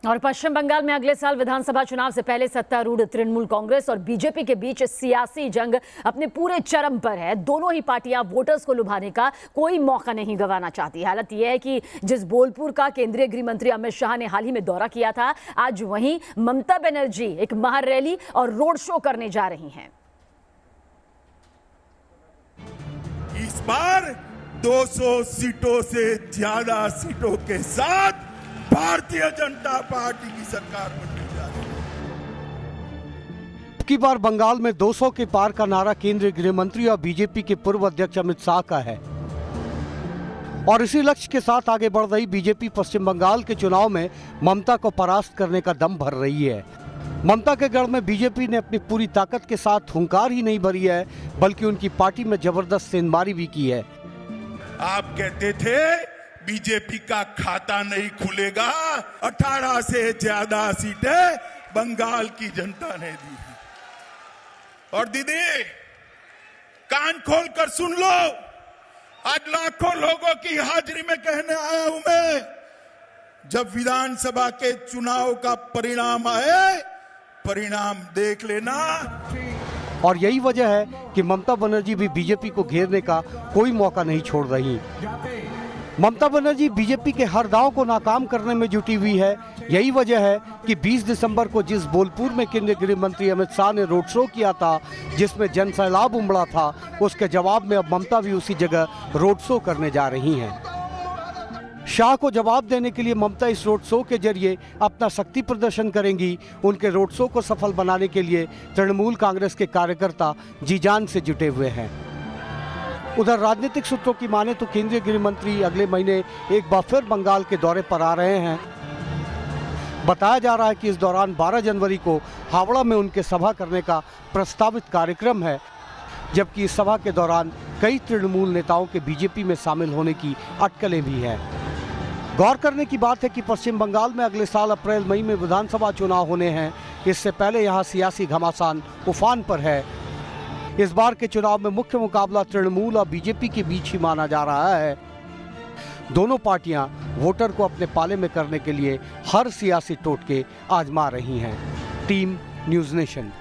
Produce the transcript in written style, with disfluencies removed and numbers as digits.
और पश्चिम बंगाल में अगले साल विधानसभा चुनाव से पहले सत्तारूढ़ तृणमूल कांग्रेस और बीजेपी के बीच सियासी जंग अपने पूरे चरम पर है। दोनों ही पार्टियां वोटर्स को लुभाने का कोई मौका नहीं गंवाना चाहती। हालत यह है कि जिस बोलपुर का केंद्रीय गृह मंत्री अमित शाह ने हाल ही में दौरा किया था, आज वहीं ममता बनर्जी एक महारैली और रोड शो करने जा रही हैं। इस बार 200 सीटों से ज्यादा सीटों के साथ भारतीय जनता पार्टी की सरकार बनने जा रही है। की बार बंगाल में 200 के पार का नारा केंद्रीय गृह मंत्री और बीजेपी के पूर्व अध्यक्ष अमित शाह का है और इसी लक्ष्य के साथ आगे बढ़ रही बीजेपी पश्चिम बंगाल के चुनाव में ममता को परास्त करने का दम भर रही है। ममता के गढ़ में बीजेपी ने अपनी पूरी ताकत के साथ हुंकार ही नहीं भरी है, बल्कि उनकी पार्टी में जबरदस्त सेंधमारी भी की है। आप कहते थे बीजेपी का खाता नहीं खुलेगा, 18 से ज्यादा सीटें बंगाल की जनता ने दी है। और दीदी कान खोल कर सुन लो, आज लाखों लोगों की हाजिरी में कहने आया हूं मैं, जब विधानसभा के चुनाव का परिणाम आए, परिणाम देख लेना। और यही वजह है कि ममता बनर्जी भी बीजेपी को घेरने का कोई मौका नहीं छोड़ रही। ममता बनर्जी बीजेपी के हर दांव को नाकाम करने में जुटी हुई है। यही वजह है कि 20 दिसंबर को जिस बोलपुर में केंद्रीय गृह मंत्री अमित शाह ने रोड शो किया था, जिसमें जनसैलाब उमड़ा था, उसके जवाब में अब ममता भी उसी जगह रोड शो करने जा रही हैं। शाह को जवाब देने के लिए ममता इस रोड शो के जरिए अपना शक्ति प्रदर्शन करेंगी। उनके रोड शो को सफल बनाने के लिए तृणमूल कांग्रेस के कार्यकर्ता जी जान से जुटे हुए हैं। उधर राजनीतिक सूत्रों की माने तो केंद्रीय गृह मंत्री अगले महीने एक बार फिर बंगाल के दौरे पर आ रहे हैं। बताया जा रहा है कि इस दौरान 12 जनवरी को हावड़ा में उनके सभा करने का प्रस्तावित कार्यक्रम है, जबकि इस सभा के दौरान कई तृणमूल नेताओं के बीजेपी में शामिल होने की अटकलें भी हैं। गौर करने की बात है कि पश्चिम बंगाल में अगले साल अप्रैल मई में विधानसभा चुनाव होने हैं। इससे पहले यहाँ सियासी घमासान उफान पर है। इस बार के चुनाव में मुख्य मुकाबला तृणमूल और बीजेपी के बीच ही माना जा रहा है। दोनों पार्टियां वोटर को अपने पाले में करने के लिए हर सियासी टोटके आजमा रही हैं। Team news nation.